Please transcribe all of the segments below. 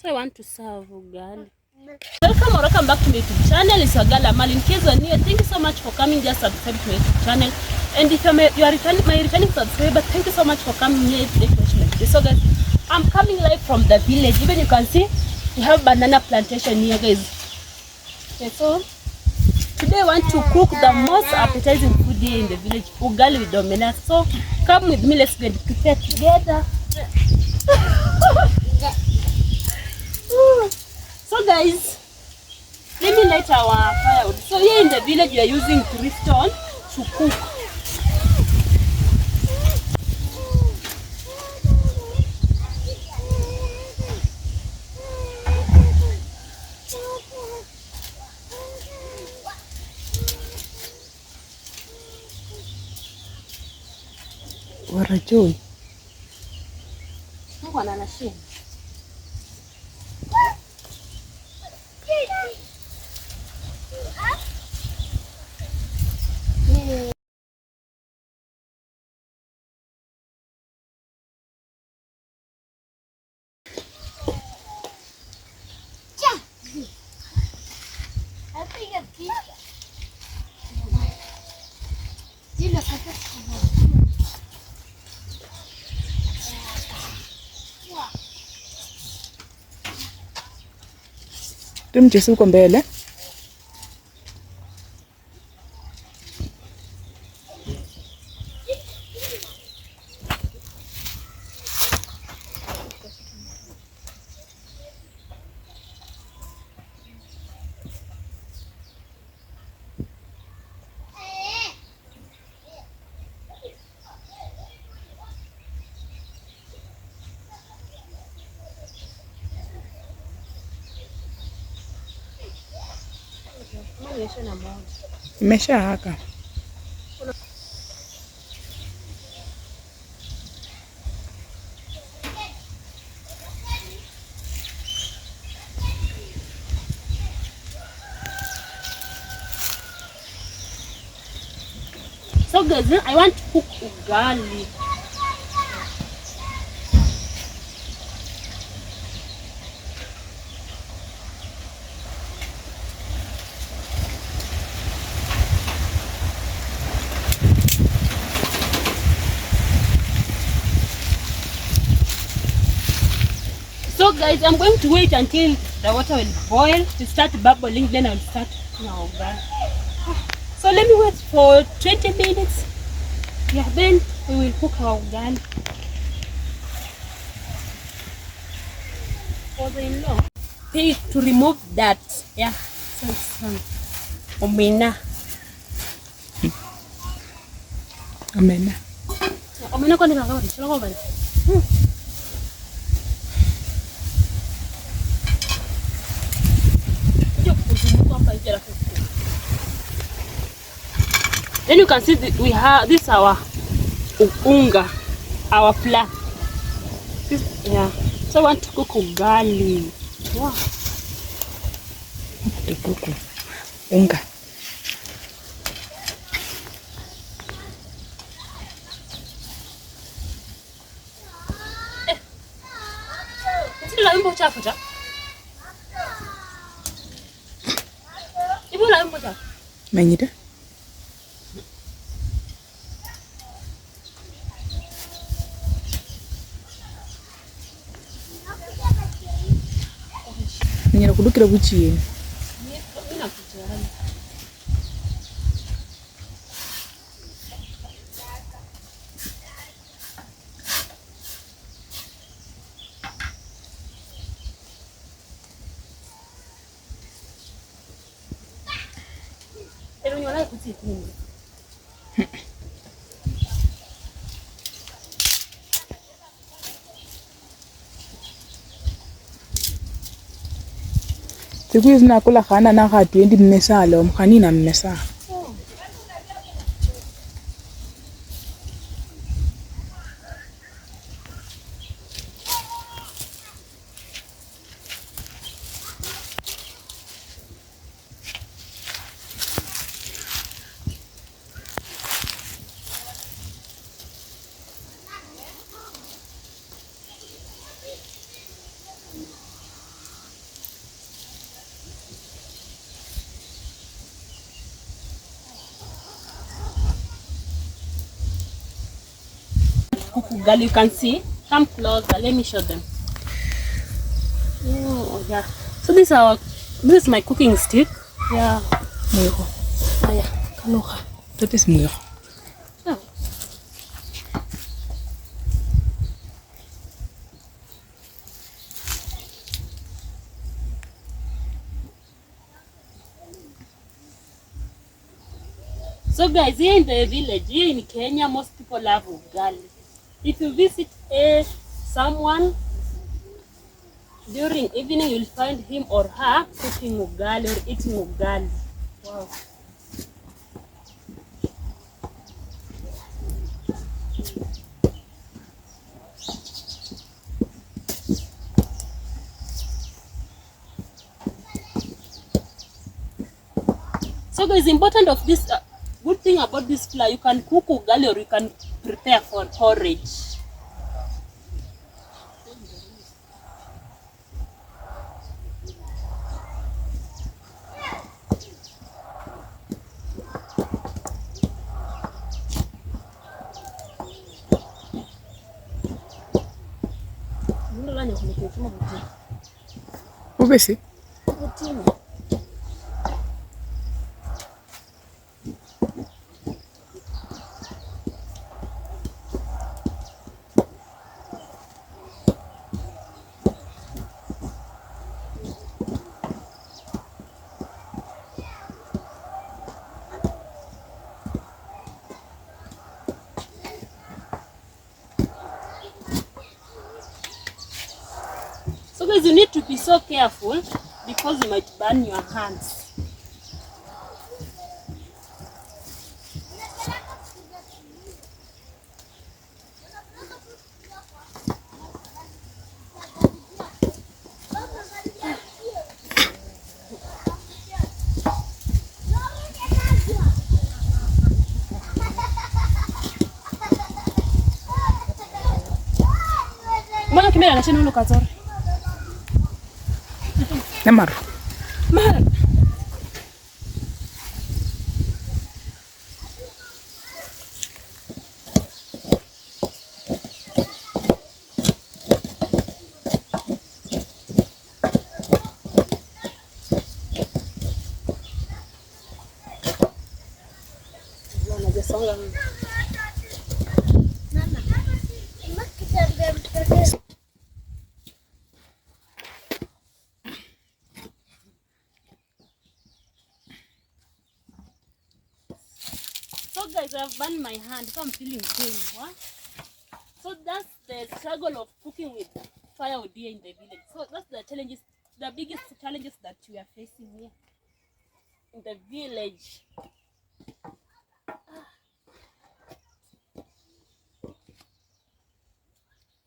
I want to serve ugali. Welcome back to my YouTube channel. It's Amal. In case you're new, thank you so much for coming. Just subscribe to my YouTube channel. And if you are my returning subscriber, thank you so much for coming here today to watch my video. So guys, I'm coming live from the village. Even you can see we have banana plantation here, guys. Okay, so today I want to cook the most appetizing food here in the village, ugali with omena. So come with me, let's get prepared together. So guys, let me light our firewood. So here in the village we are using 3 stones to cook. Warajoi. Mungu ananashia. Tumchesi uko mbele. Imesha haka. So guys, I want to cook ugali. So guys, I'm going to wait until the water will boil to start bubbling, then I'll start cooking our ugali. So let me wait for 20 minutes. Yeah, then we will cook our ugali. Father-in-law, to remove that. Yeah, so it's omena. Omena. Omena kwa nini nakawari? Shalo kwa bali. Then you can see we have this our unga, our flour. Yeah. So I want to cook ugali. Wow. Tukuku. Unga. Isi la wimbo chafu cha? Ibu la wimbo chafu? Manyita? Nyera kudukira buchiyeni. Mina kuchihani. Ero nyola kuchihini. Siku hizi nakula khana na khatu endi mmesala omkhani na mmesa. cook ugali. You can see. Come closer. Let me show them. Oh yeah. So this is my cooking stick. Yeah. Mwiko. Oh yeah. Kaloha. That is mwiko. Oh. So guys, here in the village, here in Kenya, most people love ugali. If you visit someone during evening, you'll find him or her cooking ugali or eating ugali. Wow. So guys, important of this good thing about this flour, you can cook ugali or you can prepare for porridge. Ubesi? So guys, you need to be so careful because you might burn your hands. Mbona kimera na chini ukazora? Namaru. Mahal. So guys, I've burned my hand, so I'm feeling pain. What? So that's the struggle of cooking with firewood here in the village. So that's the challenges, the biggest challenges that we are facing here in the village.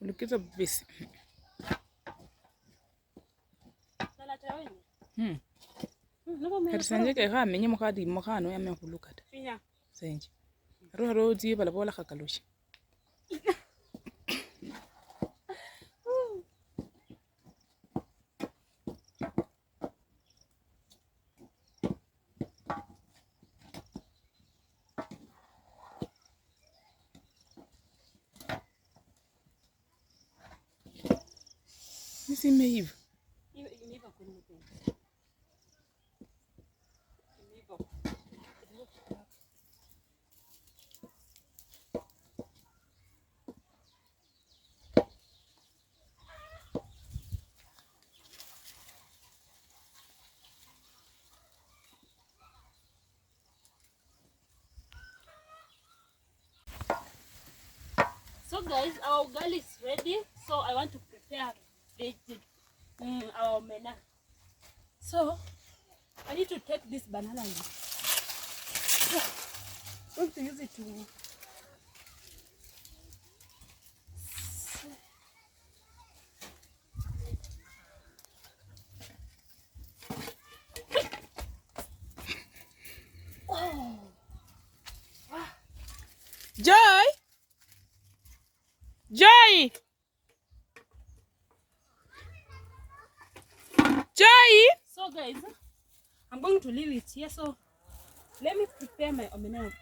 Ulikiza besi. Karisanje ke ga menye mo ga di mo ga no ya me go lukata. Finya. Senje. Ro di bala bola khakaloshi. Nisi meiva. So guys, our ugali is ready. So I want to prepare our mena. So I need to take this banana. Yeah. I'm going to use it to Joy! Joy! Joy! So guys, I'm going to leave it here. So let me prepare my omena.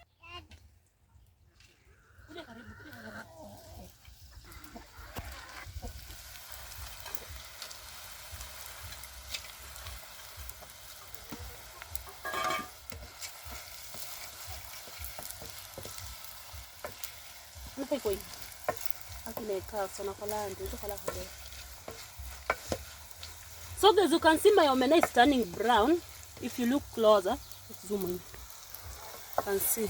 So guys, you can see my omena is turning brown. If you look closer, let's zoom in. You can see.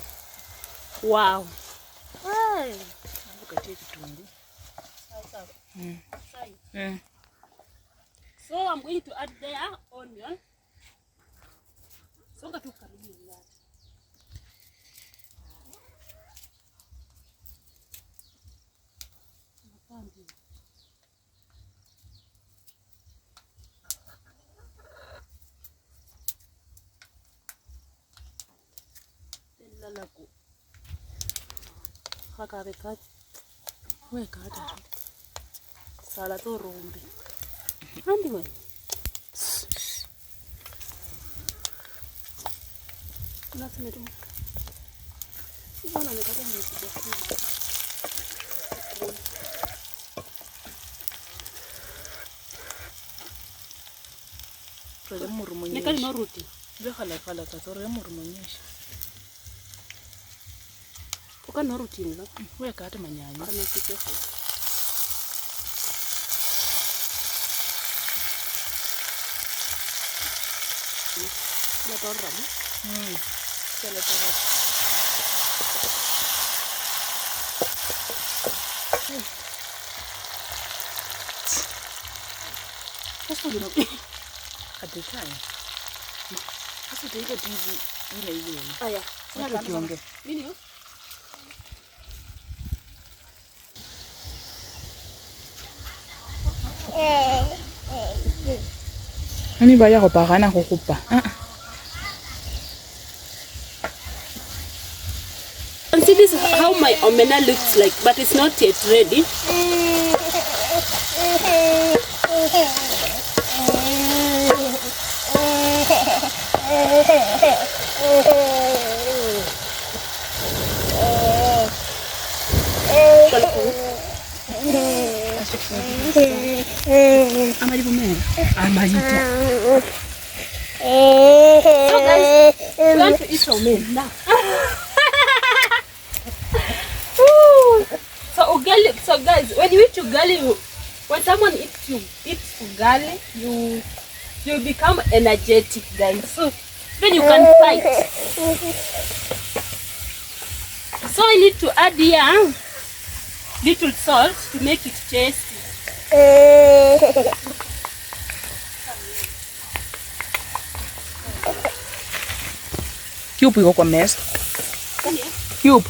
Wow. Hey. Look at it. So I'm going to add there onion. So karibu that. Lalaku. Hakabeka. Weka hata. Sala to rombe. Andiwe. Nasema tu. Mbona nikata msikiti. Kwa murumonyeshi. Nikali no ruti. Ndio khala ka tsoro ya murumonyeshi. Uka no ruti ni. Weka hata manyanya. Kana sipesa. La torra, ¿no? Se le torra. Esto no. At the time. Hasa tuika TV ile. Aya. Sasa tuonge. Nini? Ani ba ya go pagana go gopa. And see, this is how my omena looks like, but it's not yet ready. So guys, we want to eat omena now. So guys, when you eat ugali, when someone eats ugali, you become energetic, guys. So then you can fight. So I need to add here little salt to make it tasty. Cube iko kwa mess. Cube.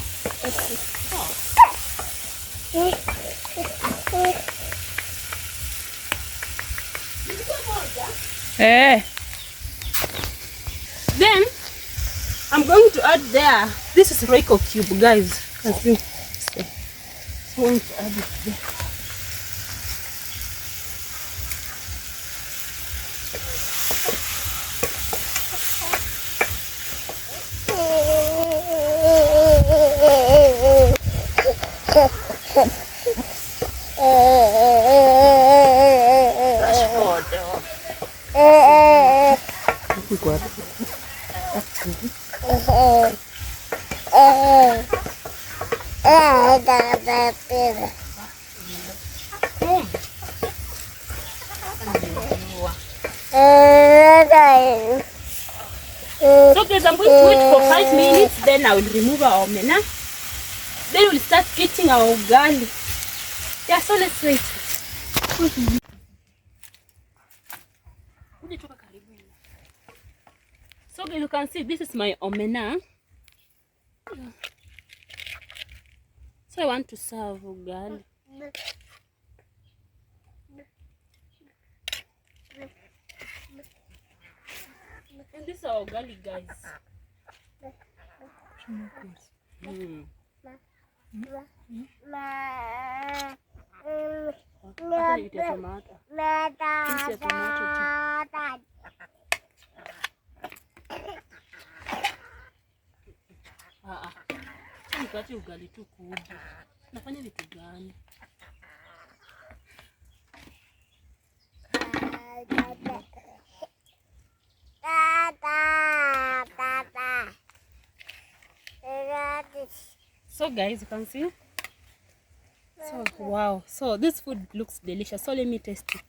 Then I'm going to add there. This is Royco cube, guys. Can see. So I'm going to add it there. So guys, I'm going to wait for 5 minutes, then I will remove our omena. Then we'll start eating our ugali. Yeah, so let's wait. So guys, you can see this is my omena. So I want to serve ugali. And this is our ugali, guys. Nikati ugali tu kubwa. Nafanya vitu gani? So guys, you can see So wow, so this food looks delicious, so let me taste it.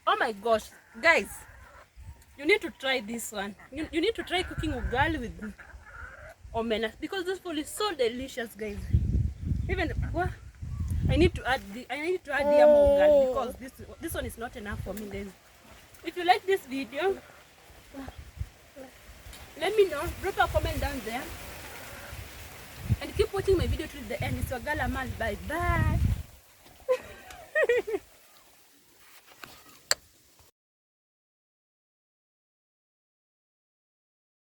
Oh my gosh, guys, you need to try this one. You need to try cooking ugali with omena because this food is so delicious, guys. Even what I need to add the more ugali because this one is not enough for me, guys. If you like this video, let me know. Drop a comment down there and keep watching my video till the end. It's your girl Amal. Bye bye.